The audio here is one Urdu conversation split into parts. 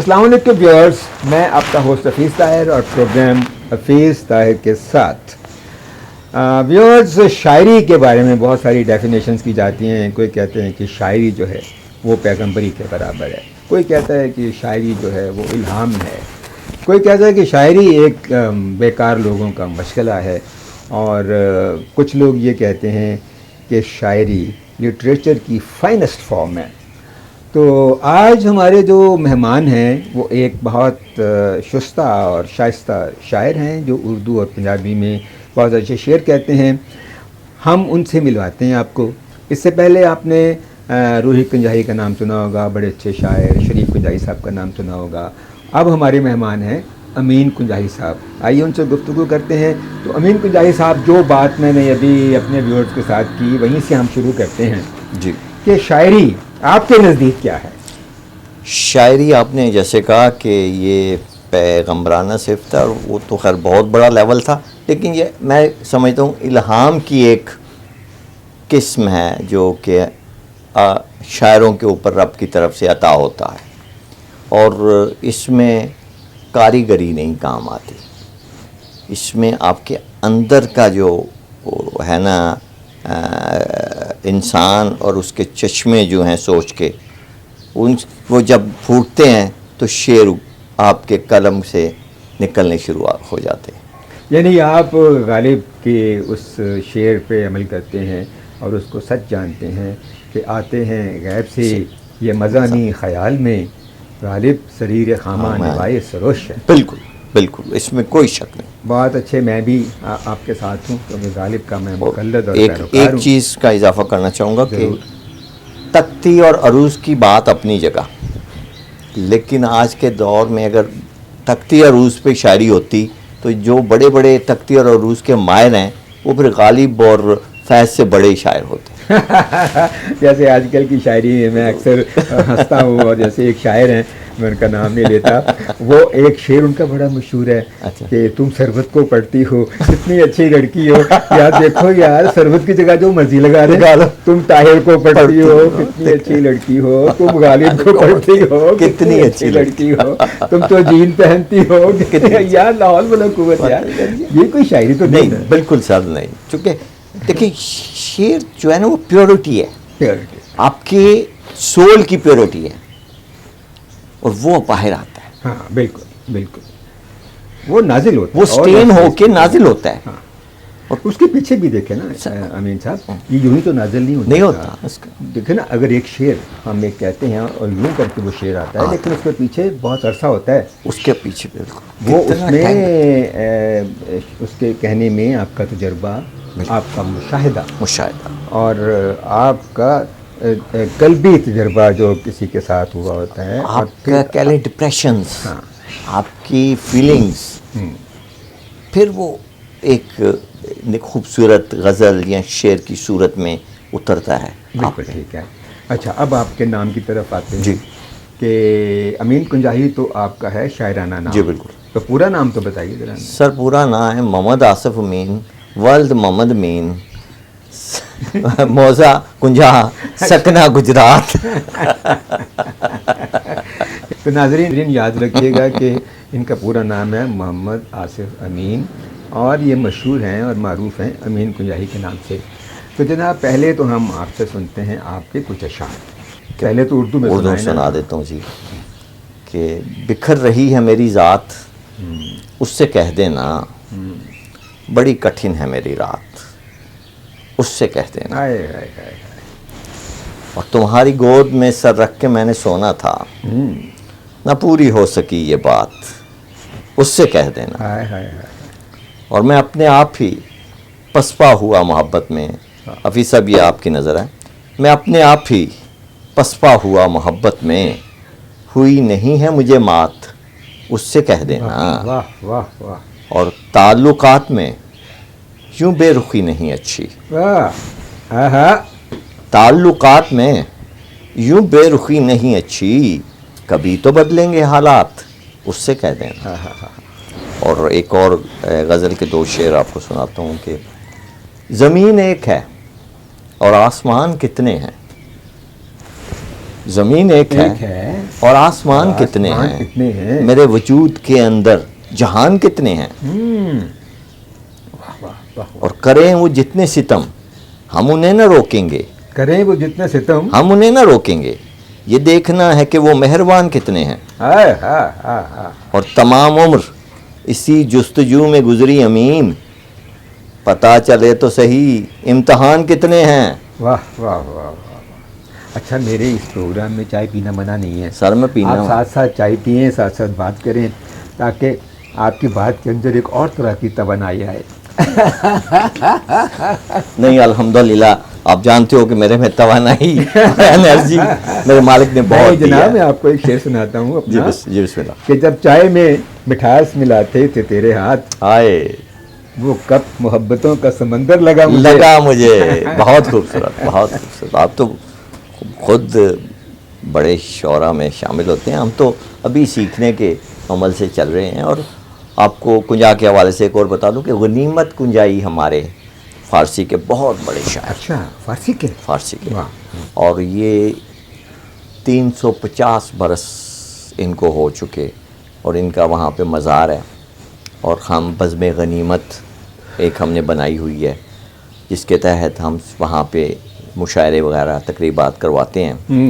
السلام علیکم ویورز، میں آپ کا ہوسٹ حفیظ طاہر اور پروگرام حفیظ طاہر کے ساتھ. ویورز، شاعری کے بارے میں بہت ساری ڈیفینیشنز کی جاتی ہیں. کوئی کہتے ہیں کہ شاعری جو ہے وہ پیغمبری کے برابر ہے، کوئی کہتا ہے کہ شاعری جو ہے وہ الہام ہے، کوئی کہتا ہے کہ شاعری ایک بیکار لوگوں کا مشغلہ ہے، اور کچھ لوگ یہ کہتے ہیں کہ شاعری لٹریچر کی فائنسٹ فارم ہے. تو آج ہمارے جو مہمان ہیں وہ ایک بہت شستہ اور شائستہ شاعر ہیں جو اردو اور پنجابی میں بہت اچھے شعر کہتے ہیں. ہم ان سے ملواتے ہیں آپ کو. اس سے پہلے آپ نے روحی کنجاہی کا نام سنا ہوگا، بڑے اچھے شاعر شریف کنجاہی صاحب کا نام سنا ہوگا. اب ہمارے مہمان ہیں امین کنجاہی صاحب. آئیے ان سے گفتگو کرتے ہیں. تو امین کنجاہی صاحب، جو بات میں نے ابھی اپنے ویورز کے ساتھ کی وہیں سے ہم شروع کرتے ہیں جی کہ شاعری آپ کے نزدیک کیا ہے؟ شاعری آپ نے جیسے کہا کہ یہ پیغمبرانہ صفت تھا، اور وہ تو خیر بہت بڑا لیول تھا، لیکن یہ میں سمجھتا ہوں الہام کی ایک قسم ہے جو کہ شاعروں کے اوپر رب کی طرف سے عطا ہوتا ہے، اور اس میں کاریگری نہیں کام آتی. اس میں آپ کے اندر کا جو ہے نا انسان اور اس کے چشمے جو ہیں سوچ کے، وہ جب پھوٹتے ہیں تو شعر آپ کے قلم سے نکلنے شروع ہو جاتے ہیں. یعنی آپ غالب کے اس شعر پہ عمل کرتے ہیں اور اس کو سچ جانتے ہیں کہ آتے ہیں غیب سے یہ مضانی خیال میں، غالب سریر خامہ نوائے سروش ہے. بالکل بالکل، اس میں کوئی شک نہیں. بہت اچھے. میں بھی آپ کے ساتھ ہوں کیونکہ غالب کا میں مقلد اور پیروکار ہوں. ایک چیز کا اضافہ کرنا چاہوں گا کہ تختی اور عروض کی بات اپنی جگہ، لیکن آج کے دور میں اگر تختی عروض پہ شاعری ہوتی تو جو بڑے بڑے تختی اور عروض کے ماہر ہیں وہ پھر غالب اور فیض سے بڑے شاعر ہوتے. جیسے آج کل کی شاعری میں اکثر ہنستا ہوں، اور جیسے ایک شاعر ہیں، میں ان کا نام نہیں لیتا، وہ ایک شعر ان کا بڑا مشہور ہے کہ تم سربت کو پڑھتی ہو، کتنی اچھی لڑکی ہو، یار دیکھو یار سربت کی جگہ جو مرضی لگا دے. تم طاہر کو پڑھتی ہو، کتنی اچھی لڑکی ہو. تم غالب کو پڑھتی ہو، کتنی اچھی لڑکی ہو. تم تو جین پہنتی ہو. یار لاہور بلا قوت یار، یہ کوئی شاعری تو نہیں. بالکل سر نہیں. چونکہ دیکھیں شعر جو ہے نا وہ پیورٹی ہے، آپ کے سول کی پیورٹی ہے، اور وہ باہر آتا ہے. ہاں بالکل بالکل، وہ نازل ہوتا ہے، وہ سٹین ہو کے نازل ہوتا ہے. اور اس کے پیچھے بھی دیکھیں نا امین صاحب، یہ یوں ہی تو نازل نہیں ہوتا. دیکھیں نا، اگر ایک شعر ہم ایک کہتے ہیں اور یوں کر کے وہ شعر آتا ہے، لیکن اس کے پیچھے بہت عرصہ ہوتا ہے. اس کے پیچھے بالکل وہ اس میں اس کے کہنے میں آپ کا تجربہ، آپ کا مشاہدہ اور آپ کا قلبی تجربہ جو کسی کے ساتھ ہوا ہوتا ہے، آپ کا کہہ لیں ڈپریشنز، آپ کی فیلنگز، پھر وہ ایک خوبصورت غزل یا شعر کی صورت میں اترتا ہے. بالکل ٹھیک ہے. اچھا، اب آپ کے نام کی طرف آتے ہیں. جی، کہ امین کنجاہی تو آپ کا ہے شاعرانہ نام. جی بالکل. تو پورا نام تو بتائیے ذرا. سر پورا نام ہے محمد آصف امین ولد محمد امین، موضع کنجا، سکنہ گجرات. تو ناظرین یاد رکھیے گا کہ ان کا پورا نام ہے محمد آصف امین، اور یہ مشہور ہیں اور معروف ہیں امین کنجاہی کے نام سے. تو جناب، پہلے تو ہم آپ سے سنتے ہیں آپ کے کچھ اشعار. پہلے تو اردو میں سنا دیتا ہوں جی. کہ بکھر رہی ہے میری ذات، اس سے کہہ دینا بڑی کٹھن ہے میری رات، اس سے کہہ دینا. اور تمہاری گود میں سر رکھ کے میں نے سونا تھا، نہ پوری ہو سکی یہ بات، اس سے کہہ دینا. اور میں اپنے آپ ہی پسپا ہوا محبت میں. حفیظ صاحب یہ آپ کی نظر ہے. میں اپنے آپ ہی پسپا ہوا محبت میں، ہوئی نہیں ہے مجھے مات، اس سے کہہ دینا. اور تعلقات میں یوں بے رخی نہیں اچھی، تعلقات میں یوں بے رخی نہیں اچھی، کبھی تو بدلیں گے حالات، اس سے کہہ دینا. اور ایک اور غزل کے 2 شعر آپ کو سناتا ہوں کہ زمین ایک ہے اور آسمان کتنے ہیں، زمین ایک ہے اور آسمان کتنے ہیں، میرے وجود کے اندر جہان کتنے ہیں، اور کریں وہ جتنے ستم ہم انہیں نہ روکیں گے، کریں وہ جتنے ستم ہم انہیں نہ روکیں گے، یہ دیکھنا ہے کہ وہ مہربان کتنے ہیں، اور تمام عمر اسی جستجو میں گزری امین، پتہ چلے تو صحیح امتحان کتنے ہیں۔ واہ واہ واہ واہ۔ اچھا، میرے اس پروگرام میں چائے پینا منع نہیں ہے سر، میں پینا آپ ساتھ ساتھ چائے پئیں، ساتھ ساتھ بات کریں، تاکہ آپ کی بات کے اندر ایک اور طرح کی توانائی آئے۔ نہیں، الحمدللہ آپ جانتے ہو کہ میرے میں توانائی انرجی میرے مالک نے بہت دی ہے۔ جناب، میں آپ کو ایک شعر سناتا ہوں اپنا، جی بسم اللہ۔ کہ جب چائے میں مٹھاس ملاتے تھے تیرے ہاتھ، آئے وہ کپ محبتوں کا سمندر لگا مجھے۔ بہت خوبصورت، بہت خوبصورت۔ آپ تو خود بڑے شعراء میں شامل ہوتے ہیں، ہم تو ابھی سیکھنے کے عمل سے چل رہے ہیں۔ اور آپ کو کنجا کے حوالے سے ایک اور بتا دوں کہ غنیمت کنجائی ہمارے فارسی کے بہت بڑے شاعر۔ اچھا، فارسی کے؟ فارسی کے، اور یہ 350 برس ان کو ہو چکے، اور ان کا وہاں پہ مزار ہے، اور ہم بزم غنیمت ایک ہم نے بنائی ہوئی ہے، جس کے تحت ہم وہاں پہ مشاعرے وغیرہ تقریبات کرواتے ہیں۔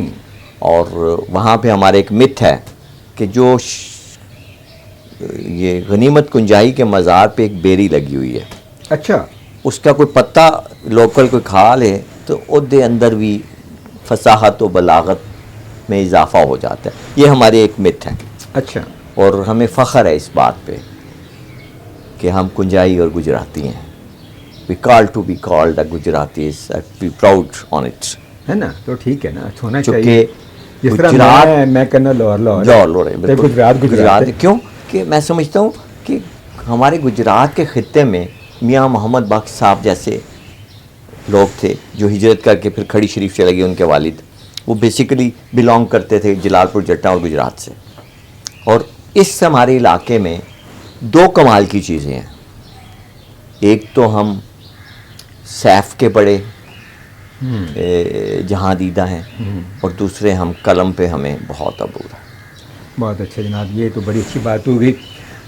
اور وہاں پہ ہمارے ایک مت ہے کہ جو یہ غنیمت کنجائی کے مزار پہ ایک بیری لگی ہوئی ہے، اچھا، اس کا کوئی پتہ لوکل کوئی کھا لے تو عہدے اندر بھی فصاحت و بلاغت میں اضافہ ہو جاتا ہے۔ یہ ہماری ایک مت ہے۔ اچھا، اور ہمیں فخر ہے اس بات پہ کہ ہم کنجائی اور گجراتی ہیں۔ we call to be called a Gujaratis, be proud on it، ہے نا؟ تو ٹھیک ہے نا، ہونا چونکہ چاہیے۔ جس طرح میں کرنا لاہور ہے، گجرات کیوں کہ میں سمجھتا ہوں کہ ہمارے گجرات کے خطے میں میاں محمد بخش صاحب جیسے لوگ تھے جو ہجرت کر کے پھر کھڑی شریف چلے گئے، ان کے والد وہ بیسیکلی بلانگ کرتے تھے جلال پور جٹا اور گجرات سے۔ اور اس ہمارے علاقے میں دو کمال کی چیزیں ہیں، ایک تو ہم سیف کے بڑے جہاں دیدہ ہیں، اور دوسرے ہم قلم پہ ہمیں بہت عبور ہے۔ بہت اچھا جناب، یہ تو بڑی اچھی بات ہوگی۔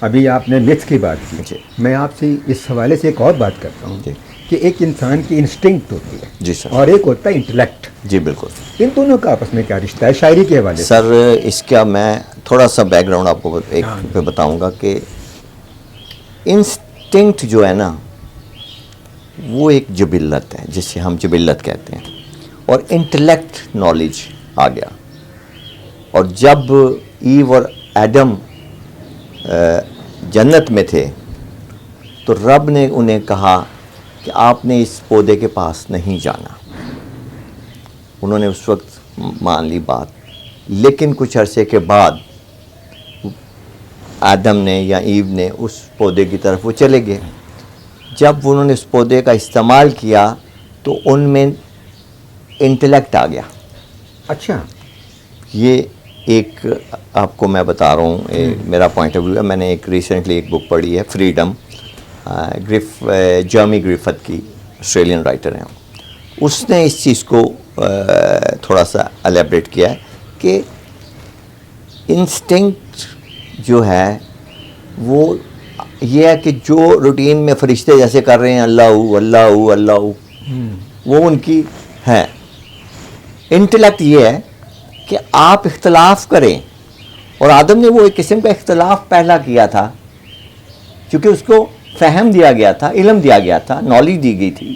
ابھی آپ نے متس کی بات کی، جی، میں آپ سے اس حوالے سے ایک اور بات کرتا ہوں کہ ایک انسان کی انسٹنکٹ ہوتی ہے، جی سر، اور ایک ہوتا ہے انٹلیکٹ۔ جی بالکل۔ ان دونوں کا آپس میں کیا رشتہ ہے شاعری کے حوالے سے؟ سر اس کا میں تھوڑا سا بیک گراؤنڈ آپ کو ایک پہ بتاؤں گا کہ انسٹنکٹ جو ہے نا وہ ایک جبلت ہے، جسے ہم جبلت کہتے ہیں، اور انٹلیکٹ نالج آ گیا۔ اور جب ایو اور ایڈم جنت میں تھے تو رب نے انہیں کہا کہ آپ نے اس پودے کے پاس نہیں جانا، انہوں نے اس وقت مان لی بات، لیکن کچھ عرصے کے بعد آدم نے یا ایو نے اس پودے کی طرف وہ چلے گئے۔ جب انہوں نے اس پودے کا استعمال کیا تو ان میں انٹلیکٹ آ گیا۔ اچھا، یہ ایک آپ کو میں بتا رہا ہوں، میرا پوائنٹ آف ویو ہے۔ میں نے ایک ریسنٹلی ایک بک پڑھی ہے، فریڈم، جرمی گرفت کی، آسٹریلین رائٹر ہیں، اس نے اس چیز کو تھوڑا سا الیبریٹ کیا ہے کہ انسٹنکٹ جو ہے وہ یہ ہے کہ جو روٹین میں فرشتے جیسے کر رہے ہیں اللہ اللہ اللہ، وہ ان کی ہے۔ انٹلیکٹ یہ ہے کہ آپ اختلاف کریں، اور آدم نے وہ ایک قسم کا اختلاف پہلا کیا تھا کیونکہ اس کو فہم دیا گیا تھا، علم دیا گیا تھا، نالج دی گئی تھی،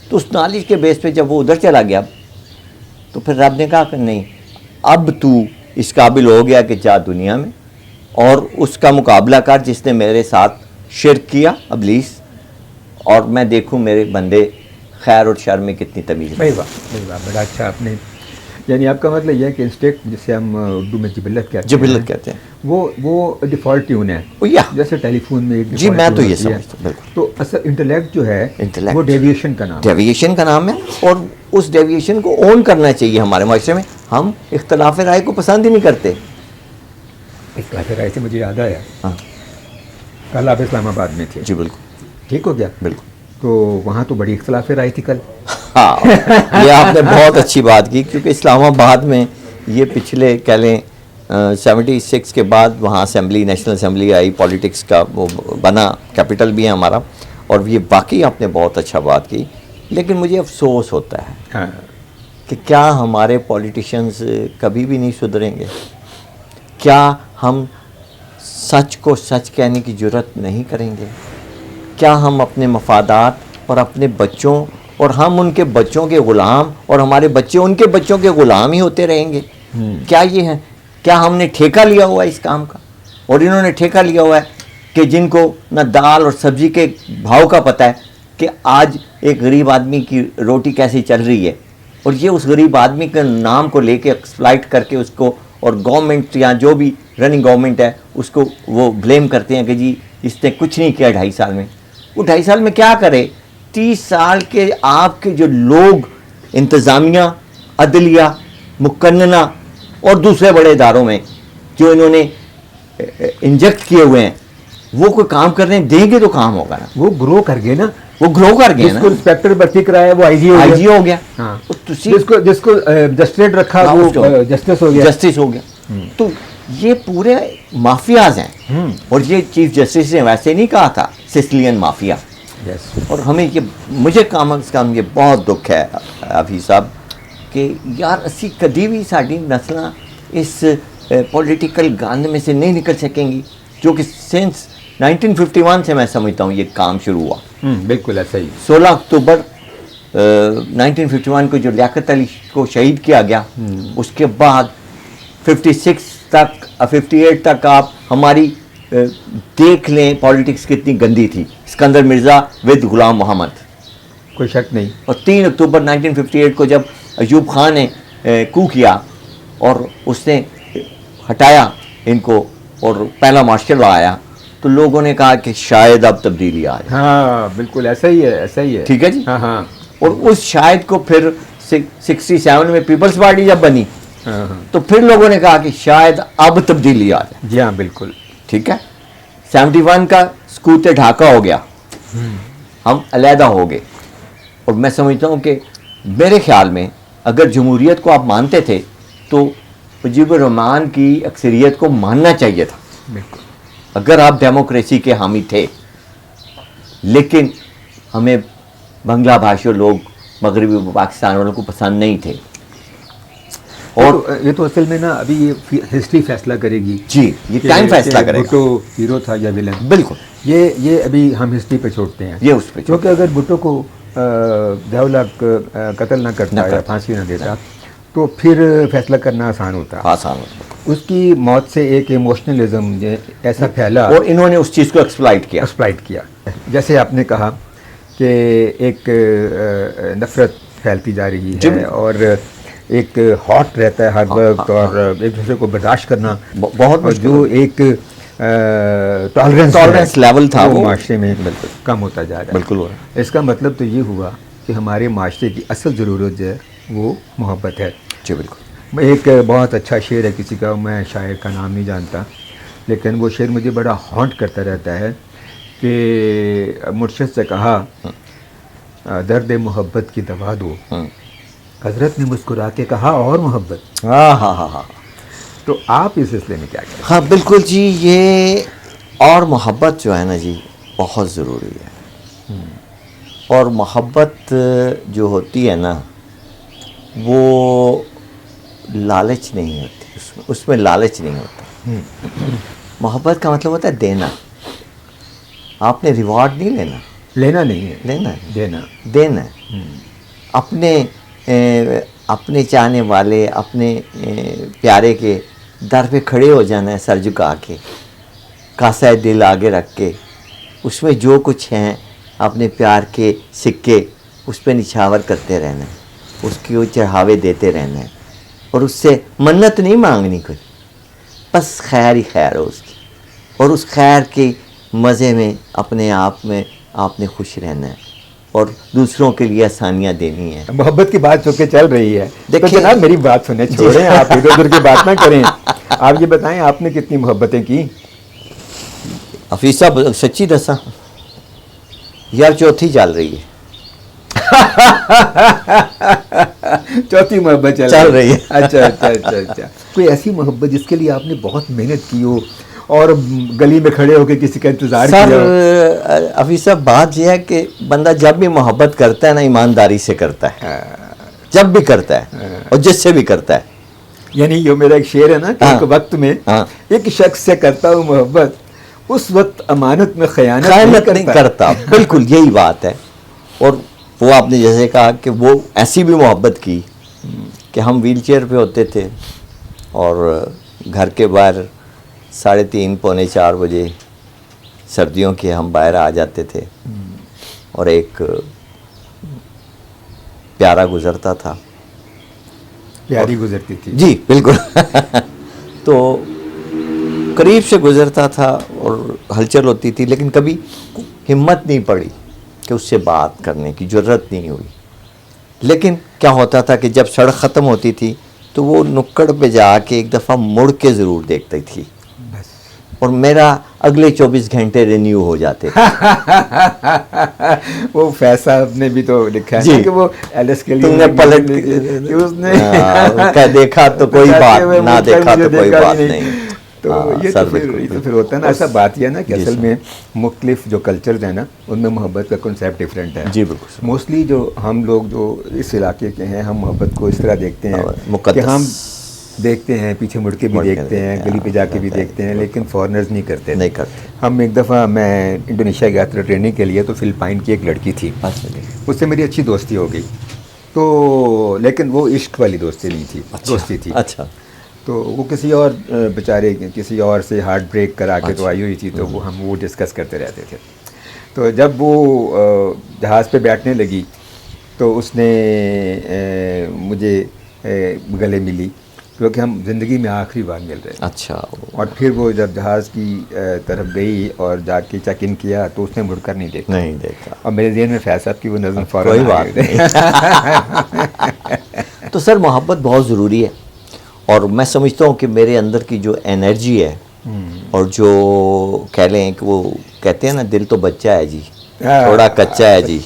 تو اس نالج کے بیس پہ جب وہ ادھر چلا گیا تو پھر رب نے کہا کہ نہیں، اب تو اس قابل ہو گیا کہ جا دنیا میں اور اس کا مقابلہ کر جس نے میرے ساتھ شرک کیا، ابلیس، اور میں دیکھوں میرے بندے خیر اور شر میں کتنی تمیز ہے۔ بھائی واہ، بڑا اچھا آپ نے، یعنی آپ کا مطلب یہ ہے کہ انسٹنکٹ جسے ہم اردو میں جبلت کہتے ہیں، وہ ڈیفالٹ ٹیون ہے، جیسے ٹیلی فون میں ایک جی، میں تو یہ سمجھتا ہوں بالکل۔ تو اصل انٹلیکٹ جو ہے وہ ڈیویشن کا نام ہے، ڈیویشن کا نام ہے، اور اس ڈیویشن کو اون کرنا چاہیے۔ ہمارے معاشرے میں ہم اختلاف رائے کو پسند ہی نہیں کرتے۔ اختلاف رائے سے مجھے یاد آیا، کل آپ اسلام آباد میں تھے؟ جی بالکل، ٹھیک ہو گیا؟ بالکل۔ تو وہاں تو بڑی اختلاف رائے تھی کل۔ ہاں، یہ آپ نے بہت اچھی بات کی، کیونکہ اسلام آباد میں یہ پچھلے کہہ لیں 76 کے بعد وہاں اسمبلی, نیشنل اسمبلی آئی, پولیٹکس کا وہ بنا, کیپٹل بھی ہے ہمارا, اور یہ باقی آپ نے بہت اچھا بات کی. لیکن مجھے افسوس ہوتا ہے کہ کیا ہمارے پولیٹیشنز کبھی بھی نہیں سدھریں گے؟ کیا ہم سچ کو سچ کہنے کی جرت نہیں کریں گے؟ کیا ہم اپنے مفادات اور اپنے بچوں, اور ہم ان کے بچوں کے غلام, اور ہمارے بچے ان کے بچوں کے غلام ہی ہوتے رہیں گے؟ کیا یہ ہے؟ کیا ہم نے ٹھیکہ لیا ہوا ہے اس کام کا؟ اور انہوں نے ٹھیکہ لیا ہوا ہے کہ جن کو نہ دال اور سبزی کے بھاؤ کا پتہ ہے کہ آج ایک غریب آدمی کی روٹی کیسی چل رہی ہے, اور یہ اس غریب آدمی کے نام کو لے کے ایکسپلائٹ کر کے اس کو, اور گورنمنٹ یا جو بھی رننگ گورنمنٹ ہے اس کو وہ بلیم کرتے ہیں کہ جی اس نے کچھ نہیں کیا 2.5 سال میں. وہ 2.5 سال میں کیا کرے؟ 30 سال کے آپ کے جو لوگ انتظامیہ, عدلیہ, مقننہ اور دوسرے بڑے اداروں میں جو انہوں نے انجیکٹ کیے ہوئے ہیں, وہ کوئی کام کرنے دیں گے تو کام ہوگا نا. وہ گرو کر گئے نا, وہ گرو کر گئے. جس کو انسپیکٹر بھرتی کرایا وہ آئی جی ہو گیا. جس کو جسٹریٹ رکھا وہ جسٹس ہو گیا. جسٹس ہو گیا. تو یہ پورے مافیاز ہیں, اور یہ چیف جسٹس نے ویسے نہیں کہا تھا سسلین مافیا. اور ہمیں یہ, مجھے کم از کم یہ بہت دکھ ہے حفیظ صاحب کہ یار اسی کدی بھی ساری نسلاں اس پولیٹیکل گند میں سے نہیں نکل سکیں گی, جو کہ سنس 1951 سے میں سمجھتا ہوں یہ کام شروع ہوا. بالکل ایسا ہی. 16 اکتوبر 1951 کو جو لیاقت علی کو شہید کیا گیا, اس کے بعد 56 تک 58 تک آپ ہماری دیکھ لیں پولیٹکس کتنی گندی تھی. اسکندر مرزا ود غلام محمد, کوئی شک نہیں. اور 3 اکتوبر 1958 کو جب ایوب خان نے کو کیا اور اس نے ہٹایا ان کو اور پہلا مارشل لا آیا, تو لوگوں نے کہا کہ شاید اب تبدیلی آ جائے. ہاں بالکل ایسا ہی ہے, ایسا ہی ہے. ٹھیک ہے جی. ہاں ہاں. اور اس شاید کو پھر 67 میں پیپلز پارٹی جب بنی تو پھر لوگوں نے کہا کہ شاید اب تبدیلی آ جائے. جی ہاں بالکل. ٹھیک ہے. 71 کا سکوت ڈھاکہ ہو گیا, ہم علیحدہ ہو گئے. اور میں سمجھتا ہوں کہ میرے خیال میں اگر جمہوریت کو آپ مانتے تھے تو مجیب الرحمان کی اکثریت کو ماننا چاہیے تھا. بالکل. اگر آپ ڈیموکریسی کے حامی تھے. لیکن ہمیں بنگلہ بھاشی لوگ مغربی پاکستان والوں کو پسند نہیں تھے. اور یہ تو اصل میں نا ابھی یہ ہسٹری فیصلہ کرے گی. جی, یہ ٹائم فیصلہ کرے گا. بھٹو ہیرو تھا یا ویلن. بالکل. یہ ابھی ہم ہسٹری پہ چھوڑتے ہیں. یہ اس پہ کیونکہ اگر بھٹو کو ضیاءاللہ قتل نہ کرتا یا پھانسی نہ دیتا تو پھر فیصلہ کرنا آسان ہوتا. اس کی موت سے ایک ایموشنلزم ایسا پھیلا, اور انہوں نے اس چیز کو ایکسپلائٹ کیا. جیسے آپ نے کہا کہ ایک نفرت پھیلتی جا رہی ہے, اور ایک ہاٹ رہتا ہے ہر وقت, اور ایک دوسرے کو برداشت کرنا بہت, جو ایک ٹالرنس لیول تھا وہ معاشرے میں کم ہوتا جا رہا ہے. بالکل. اس کا مطلب تو یہ ہوا کہ ہمارے معاشرے کی اصل ضرورت جو ہے وہ محبت ہے. جی بالکل. ایک بہت اچھا شعر ہے کسی کا, میں شاعر کا نام نہیں جانتا, لیکن وہ شعر مجھے بڑا ہانٹ کرتا رہتا ہے کہ مرشد سے کہا درد محبت کی دوا دو, حضرت نے مسکرا کے کہا اور محبت. ہاں. تو آپ اس سلسلے میں کیا کہتے ہیں؟ ہاں بالکل جی, یہ اور محبت جو ہے نا جی بہت ضروری ہے. اور محبت جو ہوتی ہے نا وہ لالچ نہیں ہوتی, اس میں لالچ نہیں ہوتا. محبت کا مطلب ہوتا ہے دینا. آپ نے ریوارڈ نہیں لینا, لینا نہیں ہے, لینا ہے, دینا ہے. اپنے چاہنے والے, اپنے پیارے کے در پہ کھڑے ہو جانا ہے سر جھکا کے, کاسہ دل آگے رکھ کے, اس میں جو کچھ ہیں اپنے پیار کے سکے اس پہ نچھاور کرتے رہنا ہے, اس کی وہ چڑھاوے دیتے رہنا ہے, اور اس سے منت نہیں مانگنی کوئی, بس خیر ہی خیر ہو اس کی, اور اس خیر کے مزے میں اپنے آپ میں آپ نے خوش رہنا ہے, اور دوسروں کے لیے آسانیاں دینی ہیں. محبت کی بات چونکہ چل رہی ہے, دیکھیں جناب میری بات سنیں, چھوڑیں آپ ادھر ادھر کی بات نہ کریں. آپ یہ بتائیں آپ نے کتنی محبتیں کی؟ حفیظ صاحب سچی دساں یار, چوتھی چل رہی ہے. چوتھی محبت چل رہی ہے. اچھا. کوئی ایسی محبت جس کے لیے آپ نے بہت محنت کی ہو اور گلی میں کھڑے ہو کے کسی کا انتظار کیا ہو؟ سر حفیظ صاحب بات یہ ہے کہ بندہ جب بھی محبت کرتا ہے نا ایمانداری سے کرتا ہے, جب بھی کرتا ہے اور جس سے بھی کرتا ہے. یعنی یہ میرا ایک شعر ہے نا کہ ایک وقت میں ایک شخص سے کرتا ہوں محبت, اس وقت امانت میں خیانت نہیں کرتا. بالکل یہی بات ہے. اور وہ آپ نے جیسے کہا کہ وہ ایسی بھی محبت کی کہ ہم ویل چیئر پہ ہوتے تھے اور گھر کے باہر 3:30 پونے 4 بجے سردیوں کے ہم باہر آ جاتے تھے اور ایک پیارا گزرتا تھا. پیاری گزرتی تھی؟ جی بالکل. تو قریب سے گزرتا تھا اور ہلچل ہوتی تھی, لیکن کبھی ہمت نہیں پڑی کہ اس سے بات کرنے کی جرت نہیں ہوئی. لیکن کیا ہوتا تھا کہ جب سڑک ختم ہوتی تھی تو وہ نکڑ پہ جا کے ایک دفعہ مڑ کے ضرور دیکھتی تھی اور میرا اگلے 24 گھنٹے رینیو ہو جاتے تھے. وہ فیض صاحب نے بھی تو لکھا ہے جی کہ وہ ایلس کے لیے تم نے پلٹ کہ دیکھا تو کوئی بات, نہ دیکھا تو کوئی بات نہیں. تو یہ تو پھر ہوتا ہے نا. ایسا بات یہ ہے نا کہ اصل میں مختلف جو کلچرز ہیں نا ان میں محبت کا کنسیپٹ ڈفرینٹ ہے. جی بالکل. موسٹلی جو ہم لوگ جو اس علاقے کے ہیں ہم محبت کو اس طرح دیکھتے ہیں کہ ہم دیکھتے ہیں, پیچھے مڑ کے بھی دیکھتے ہیں, گلی پہ جا کے بھی دیکھتے ہیں, لیکن فارنرز نہیں کرتے. ہم ایک دفعہ میں انڈونیشیا گیا تھا ٹریننگ کے لیے, تو فلپائن کی ایک لڑکی تھی, اس سے میری اچھی دوستی ہو گئی. تو لیکن وہ عشق والی دوستی نہیں تھی, دوستی تھی. اچھا. تو وہ کسی اور بیچارے کسی اور سے ہارٹ بریک کرا کے تو آئی ہوئی تھی, تو وہ ڈسکس کرتے رہتے تھے. تو جب وہ جہاز پہ بیٹھنے لگی تو اس نے مجھے گلے ملی, کیونکہ ہم زندگی میں آخری بار مل رہے. اچھا. اور پھر وہ جب جہاز کی طرف گئی اور جا کے چیک ان کیا تو اس نے مڑ کر نہیں دیکھا. اور میرے ذہن میں فیض صاحب کی وہ نظم فوراً آ گئی. تو سر محبت بہت ضروری ہے, اور میں سمجھتا ہوں کہ میرے اندر کی جو انرجی ہے اور جو کہہ لیں کہ وہ کہتے ہیں نا دل تو بچہ ہے جی, تھوڑا کچا ہے جی,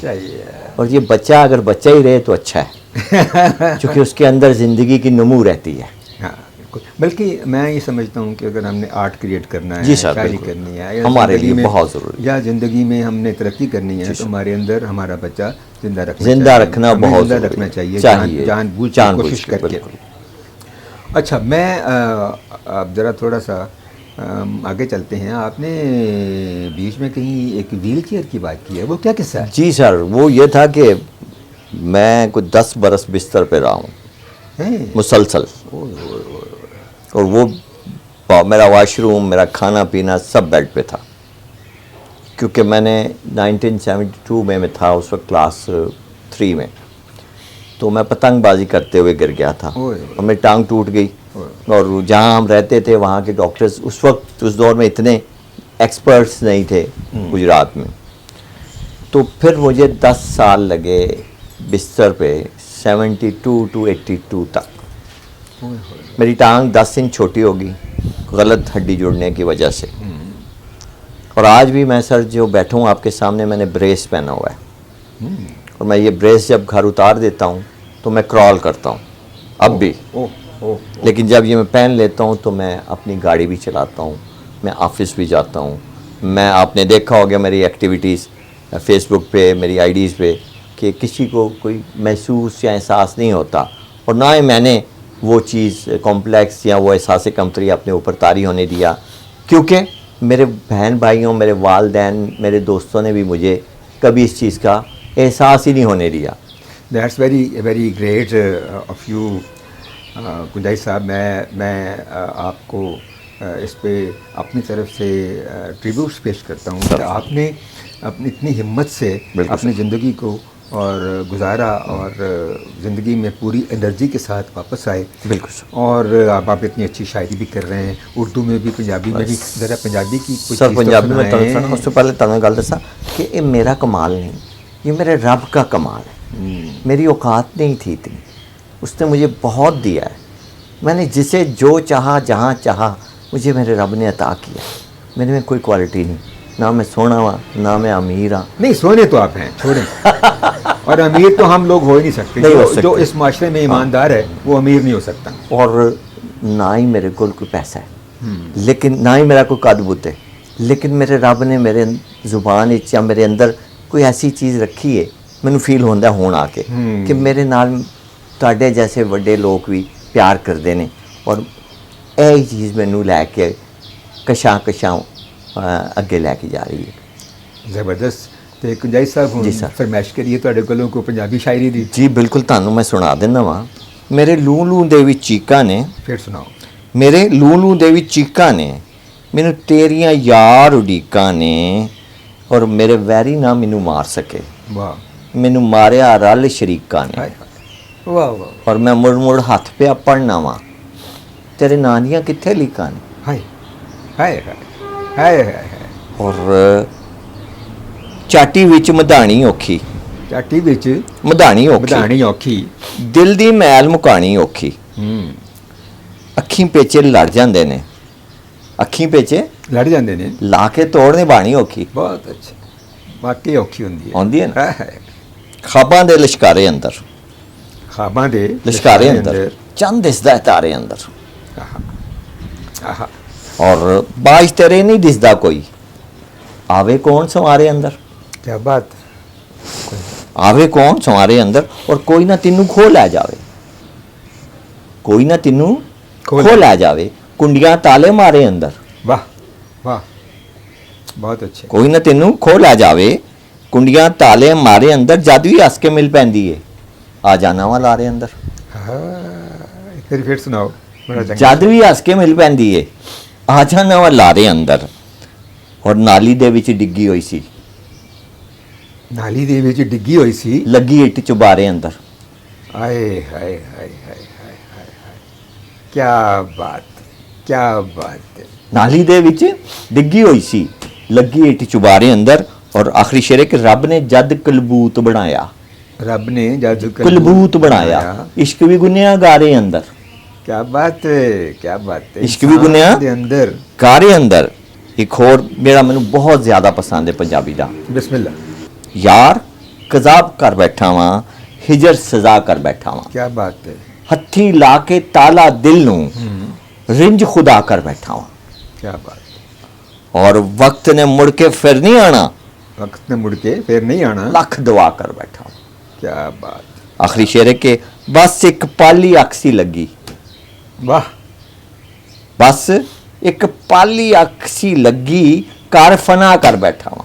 اور یہ بچہ اگر بچہ ہی رہے تو اچھا ہے, چونکہ اس کے اندر زندگی کی نمو رہتی ہے. بلکہ میں یہ سمجھتا ہوں کہ اگر ہم نے آرٹ کریٹ کرنا ہے, شاعری کرنی ہے, ہمارے لیے بہت ضروری ہے, یا زندگی میں ہم نے ترقی کرنی ہے, تو ہمارے اندر ہمارا بچہ زندہ رکھنا بہت رکھنا چاہیے, جان بوجھ کوشش کر کے. اچھا, میں اب ذرا تھوڑا سا آگے چلتے ہیں. آپ نے بیچ میں کہیں ایک ویل چیئر کی بات کی ہے, وہ کیا قصہ ہے؟ جی سر, وہ یہ تھا کہ میں کوئی 10 برس بستر پہ رہا ہوں مسلسل, اور وہ میرا واش روم, میرا کھانا پینا سب بیڈ پہ تھا, کیونکہ میں نے 1972 میں تھا اس وقت کلاس 3 میں, تو میں پتنگ بازی کرتے ہوئے گر گیا تھا اور میری ٹانگ ٹوٹ گئی. اور جہاں ہم رہتے تھے وہاں کے ڈاکٹرز اس دور میں اتنے ایکسپرٹس نہیں تھے گجرات میں, تو پھر مجھے 10 سال لگے بستر پہ 72 to 82 تک. میری ٹانگ 10 انچ چھوٹی ہوگی غلط ہڈی جڑنے کی وجہ سے, اور آج بھی میں سر جو بیٹھا ہوں آپ کے سامنے میں نے بریس پہنا ہوا ہے, اور میں یہ بریس جب گھر اتار دیتا ہوں تو میں کرال کرتا ہوں اب بھی, لیکن جب یہ میں پہن لیتا ہوں تو میں اپنی گاڑی بھی چلاتا ہوں, میں آفس بھی جاتا ہوں. میں آپ نے دیکھا ہوگا میری ایکٹیویٹیز فیس بک پہ, میری آئی ڈیز پہ, کہ کسی کو کوئی محسوس یا احساس نہیں ہوتا, اور نہ ہی میں نے وہ چیز کمپلیکس یا وہ احساس کمتری اپنے اوپر طاری ہونے دیا, کیونکہ میرے بہن بھائیوں, میرے والدین, میرے دوستوں نے بھی مجھے کبھی اس چیز کا احساس ہی نہیں ہونے دیا. That's very great of you کنجائی صاحب. میں آپ کو اس پہ اپنی طرف سے ٹریبیوٹس پیش کرتا ہوں کہ آپ نے اپنی اتنی ہمت سے اپنی زندگی کو اور گزارا, اور زندگی میں پوری انرجی کے ساتھ واپس آئے. بالکل. اور آپ اتنی اچھی شاعری بھی کر رہے ہیں, اردو میں بھی, پنجابی میں بھی. ذرا پنجابی کی سر پنجابی میں سنا, اس سے پہلے تنہا گل دسا کہ یہ میرا کمال نہیں, یہ میرے رب کا کمال ہے. میری اوقات نہیں تھی اتنی, اس نے مجھے بہت دیا ہے. میں نے جسے جو چاہا جہاں چاہا مجھے میرے رب نے عطا کیا. میرے میں کوئی کوالٹی نہیں, نہ میں سونا ہوا, نہ میں امیر ہاں. نہیں, سونے تو آپ ہیں, چھوڑیں. اور امیر تو ہم لوگ ہو ہی نہیں سکتے. نہیں ہو سکتے. جو اس معاشرے میں ایماندار ہے وہ امیر نہیں ہو سکتا. اور نہ ہی میرے کول کوئی پیسہ ہے, لیکن نہ ہی میرا کوئی قد بت ہے, لیکن میرے رب نے میرے زبان یا میرے اندر کوئی ایسی چیز رکھی ہے, ਮੈਨੂੰ ਫੀਲ ਹੁੰਦਾ ਹੁਣ ਆ ਕੇ ਕਿ ਮੇਰੇ ਨਾਲ ਤੁਹਾਡੇ ਜੈਸੇ ਵੱਡੇ ਲੋਕ ਵੀ ਪਿਆਰ ਕਰਦੇ ਨੇ, ਔਰ ਇਹ ਹੀ ਚੀਜ਼ ਮੈਨੂੰ ਲੈ ਕੇ ਕਸ਼ਾਂ ਅੱਗੇ ਲੈ ਕੇ ਜਾ ਰਹੀ ਹੈ. ਜ਼ਬਰਦਸਤ. ਤੇ ਕੁੰਜਾਈ ਸਾਹਿਬ ਹੁਣ ਫਰਮਾਇਸ਼ ਕਰੀਏ ਤੁਹਾਡੇ ਕੋਲੋਂ ਕੋਈ ਪੰਜਾਬੀ ਸ਼ਾਇਰੀ ਦੀ. ਜੀ ਬਿਲਕੁਲ, ਤੁਹਾਨੂੰ ਮੈਂ ਸੁਣਾ ਦਿੰਦਾ ਵਾਂ. ਮੇਰੇ ਲੂ ਲੂ ਦੇ ਵਿੱਚ ਚੀਕਾਂ ਨੇ, ਫਿਰ ਸੁਣਾਓ. ਮੇਰੇ ਲੂ ਲੂ ਦੇ ਵਿੱਚ ਚੀਕਾਂ ਨੇ, ਮੈਨੂੰ ਤੇਰੀਆਂ ਯਾਰ ਉਡੀਕਾਂ ਨੇ, ਔਰ ਮੇਰੇ ਵੈਰੀ ਨਾ ਮੈਨੂੰ ਮਾਰ ਸਕੇ. ਵਾਹ. ਮੈਨੂੰ ਮਾਰਿਆ ਰਲ ਸ਼ਰੀਕਾਂ ਨੇ, ਵਾਹ ਵਾਹ. ਔਰ ਮੈਂ ਮੁੜ ਮੁੜ ਹੱਥ ਪਿਆ ਪੜਨਾ ਵਾਂ, ਤੇਰੇ ਨਾਂ ਦੀਆਂ ਕਿੱਥੇ ਲੀਕਾਂ ਨੇ. ਹਾਏ ਹਾਏ ਹਾਏ ਹਾਏ. ਔਰ ਚਾਟੀ ਵਿੱਚ ਮਧਾਣੀ ਔਖੀ, ਚਾਟੀ ਵਿੱਚ ਮਧਾਣੀ ਵਧਾਣੀ ਔਖੀ, ਦਿਲ ਦੀ ਮੈਲ ਮੁਕਾਣੀ ਔਖੀ. ਅੱਖੀਂ ਪੇਚੇ ਲੜ ਜਾਂਦੇ ਨੇ, ਅੱਖੀਂ ਪੇਚੇ ਲੜ ਜਾਂਦੇ ਨੇ, ਲਾ ਕੇ ਤੋੜ ਨਿਭਾਣੀ ਔਖੀ. ਬਹੁਤ ਅੱਛਾ. ਵਾਕਈ ਔਖੀ ਹੁੰਦੀ ਹੈ. ਆਉਂਦੀ ਹੈ ਨਾ. ਖਾਬਾਂ ਦੇ ਲਿਸ਼ਕਾਰੇ ਅੰਦਰ, ਖਾਬਾਂ ਦੇ ਲਿਸ਼ਕਾਰੇ ਅੰਦਰ ਚੰਦ ਦਿਸਦਾ ਹੈ ਤਾਰੇ ਅੰਦਰ. ਆਹਾ. ਔਰ ਬਾਜ ਤੇਰੇ ਨਹੀਂ ਦਿਸਦਾ ਕੋਈ, ਆਵੇ ਕੌਣ ਸੰਵਾਰੇ ਅੰਦਰ. ਕਿਆ ਬਾਤ. ਆਵੇ ਕੌਣ ਸੰਵਾਰੇ ਅੰਦਰ, ਔਰ ਕੋਈ ਨਾ ਤੈਨੂੰ ਖੋ ਲੈ ਜਾਵੇ, ਕੋਈ ਨਾ ਤੈਨੂੰ ਖੋ ਲੈ ਜਾਵੇ, ਕੁੰਡੀਆਂ ਤਾਲੇ ਮਾਰੇ ਅੰਦਰ. ਵਾਹ ਵਾਹ. ਬਹੁਤ ਅੱਛਾ. ਕੋਈ ਨਾ ਤੈਨੂੰ ਖੋ ਲੈ ਜਾਵੇ, ਕੁੰਡੀਆਂ ਤਾਲੇ ਮਾਰੇ ਅੰਦਰ, ਜਦ ਵੀ ਹੱਸ ਕੇ ਮਿਲ ਪੈਂਦੀ ਏ ਆ ਜਾਣਾ ਵਾ ਲਾਰੇ ਅੰਦਰ. ਫਿਰ ਸੁਣਾਓ. ਜਦ ਵੀ ਹੱਸ ਕੇ ਮਿਲ ਪੈਂਦੀ ਏ ਆ ਜਾਣਾ ਵਾ ਲਾਰੇ ਅੰਦਰ. ਔਰ ਨਾਲੀ ਦੇ ਵਿੱਚ ਡਿੱਗੀ ਹੋਈ ਸੀ, ਨਾਲੀ ਦੇ ਵਿੱਚ ਡਿੱਗੀ ਹੋਈ ਸੀ, ਲੱਗੀ ਇੱਟ ਚੁਬਾਰੇ ਅੰਦਰ. ਆਏ ਹਾਏ ਹਾਏ ਹਾਏ ਹਾਏ ਹਾਏ. ਕਿਆ ਬਾਤ, ਕਿਆ ਬਾਤ. ਨਾਲੀ ਦੇ ਵਿੱਚ ਡਿੱਗੀ ਹੋਈ ਸੀ, ਲੱਗੀ ਇੱਟ ਚੁਬਾਰੇ ਅੰਦਰ. ਔਰ ਆਖਰੀ ਸ਼ੇਰ ਹੈ ਕਿ ਰੱਬ ਨੇ ਜਦ ਕਲਬੂਤ ਬਣਾਇਆ, ਰੱਬ ਨੇ ਜਦ ਕਲਬੂਤ ਬਣਾਇਆ, ਇਸ਼ਕ ਵੀ ਗੁਨਿਆਗਾਰੇ ਅੰਦਰ. ਕਿਆ ਬਾਤ ਹੈ, ਕਿਆ ਬਾਤ ਹੈ. ਇਸ਼ਕ ਵੀ ਗੁਨਿਆ ਦੇ ਅੰਦਰ ਗਾਰੇ ਅੰਦਰ. ਇੱਕ ਹੋਰ ਮੇਰਾ ਮੈਨੂੰ ਬਹੁਤ ਜ਼ਿਆਦਾ ਪਸੰਦ ਹੈ ਪੰਜਾਬੀ ਦਾ. ਬਿਸਮਿਲ੍ਲਾ. ਯਾਰ ਕਜ਼ਾਬ ਕਰ ਬੈਠਾ ਵਾਂ, ਹਿਜਰ ਸਜ਼ਾ ਕਰ ਬੈਠਾ ਵਾਂ, ਕਿਆ ਬਾਤ ਹੈ. ਹੱਥੀ ਲਾ ਕੇ ਤਾਲਾ ਦਿਲ ਨੂੰ, ਰਿੰਜ ਖੁਦਾ ਕਰ ਬੈਠਾ ਵਾਂ. ਕਿਆ ਬਾਤ. ਔਰ ਵਕਤ ਨੇ ਮੁੜ ਕੇ ਫਿਰ ਨਹੀਂ ਆਣਾ, ਵਕਤ ਨੇ ਮੁੜ ਕੇ ਫਿਰ ਨਹੀਂ ਆਣਾ, ਲੱਖ ਦੁਆ ਕਰ ਬੈਠਾ ਵਾਂ. ਕਿਆ ਬਾਤ. ਆਖਰੀ ਸ਼ੇਰ ਹੈ ਕਿ ਬਸ ਇੱਕ ਪਾਲੀ ਅੱਖ ਸੀ ਲੱਗੀ, ਵਾਹ. ਬਸ ਇੱਕ ਪਾਲੀ ਅੱਖ ਸੀ ਲੱਗੀ, ਘਰ ਫਨਾ ਕਰ ਬੈਠਾ ਵਾਂ.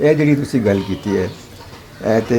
ਇਹ ਜਿਹੜੀ ਤੁਸੀਂ ਗੱਲ ਕੀਤੀ ਹੈ ਇਹ ਤੇ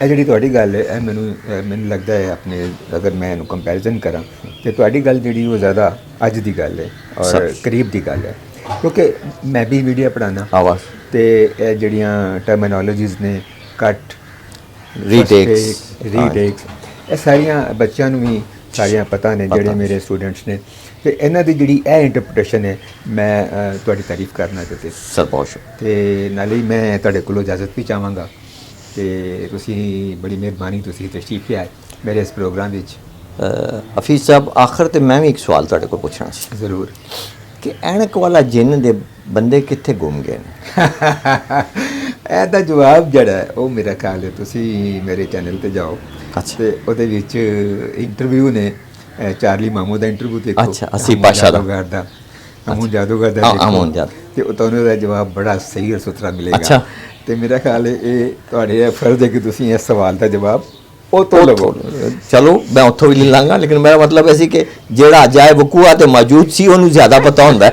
ਇਹ ਜਿਹੜੀ ਤੁਹਾਡੀ ਗੱਲ ਹੈ ਇਹ ਮੈਨੂੰ ਲੱਗਦਾ ਹੈ ਆਪਣੇ ਅਗਰ ਮੈਂ ਇਹਨੂੰ ਕੰਪੈਰੀਜ਼ਨ ਕਰਾਂ ਤੇ ਤੁਹਾਡੀ ਗੱਲ ਜਿਹੜੀ ਉਹ ਜ਼ਿਆਦਾ ਅੱਜ ਦੀ ਗੱਲ ਹੈ ਔਰ ਕਰੀਬ ਦੀ ਗੱਲ ਹੈ. ਕਿਉਂਕਿ ਮੈਂ ਵੀ ਮੀਡੀਆ ਪੜ੍ਹਾਉਣਾ ਅਤੇ ਇਹ ਜਿਹੜੀਆਂ ਟਰਮੀਨੋਲੋਜੀਜ਼ ਨੇ, ਕੱਟ, ਰੀਟੇਕਸ, ਇਹ ਸਾਰੀਆਂ ਬੱਚਿਆਂ ਨੂੰ ਵੀ ਸਾਰੀਆਂ ਪਤਾ ਨੇ ਜਿਹੜੇ ਮੇਰੇ ਸਟੂਡੈਂਟਸ ਨੇ. ਅਤੇ ਇਹਨਾਂ ਦੀ ਜਿਹੜੀ ਇਹ ਇੰਟਰਪ੍ਰੀਟੇਸ਼ਨ ਹੈ ਮੈਂ ਤੁਹਾਡੀ ਤਾਰੀਫ ਕਰਨਾ ਚਾਹੁੰਦਾ ਸਰ. ਬਹੁਤ ਅਤੇ ਨਾਲੇ ਹੀ ਮੈਂ ਤੁਹਾਡੇ ਕੋਲੋਂ ਇਜਾਜ਼ਤ ਵੀ ਚਾਹਾਂਗਾ ਤੇ ਤੁਸੀਂ ਬੜੀ ਮਿਹਰਬਾਨੀ, ਤੁਸੀਂ ਤਸ਼ਰੀਫ ਲਿਆਏ ਮੇਰੇ ਇਸ ਪ੍ਰੋਗਰਾਮ ਵਿੱਚ. ਹਫੀਜ਼ ਸਾਹਿਬ, ਆਖਰ ਤੇ ਮੈਂ ਵੀ ਇੱਕ ਸਵਾਲ ਤੁਹਾਡੇ ਕੋਲ ਪੁੱਛਣਾ ਸੀ. ਜ਼ਰੂਰ. ਕਿ ਐਨਕ ਵਾਲਾ ਜਿੰਨ ਦੇ ਬੰਦੇ ਕਿੱਥੇ ਗੁੰਮ ਗਏ ਨੇ? ਇਹਦਾ ਜਵਾਬ ਜਿਹੜਾ ਹੈ ਉਹ ਮੇਰਾ ਖਿਆਲ ਹੈ ਤੁਸੀਂ ਮੇਰੇ ਚੈਨਲ ਤੇ ਜਾਓ ਅੱਛਾ। ਤੇ ਉਹਦੇ ਵਿੱਚ ਇੰਟਰਵਿਊ ਨੇ ਚਾਰਲੀ ਮਾਮੂ ਦਾ ਇੰਟਰਵਿਊ ਦੇਖੋ। ਅੱਛਾ, ਅਸੀਂ ਪਾਸ਼ਾ ਦਾ ਅਮੂਨ ਜਾਦੂਗਰ ਦਾ ਦੇਖੋ। ਅਮੂਨ ਜਾਦੂ ਤੇ ਉਹ ਤੁਹਾਨੂੰ ਉਹਦਾ ਜਵਾਬ ਬੜਾ ਸਹੀ ਔਰ ਸੁਥਰਾ ਮਿਲੇਗਾ। ਅੱਛਾ। ਤੇ ਮੇਰਾ ਖਿਆਲ ਹੈ ਇਹ ਤੁਹਾਡੇ ਇਹ ਫਰਜ਼ ਹੈ ਕਿ ਤੁਸੀਂ ਇਸ ਸਵਾਲ ਦਾ ਜਵਾਬ ਉਹ ਤੋਂ ਲਵੋ। ਚਲੋ ਮੈਂ ਉੱਥੋਂ ਵੀ ਲੈ ਲਾਂਗਾ, ਲੇਕਿਨ ਮੇਰਾ ਮਤਲਬ ਇਹ ਸੀ ਕਿ ਜਿਹੜਾ ਜਾਏ ਵਕੂਆ ਤੇ ਮੌਜੂਦ ਸੀ ਉਹਨੂੰ ਜ਼ਿਆਦਾ ਪਤਾ ਹੁੰਦਾ ਹੈ।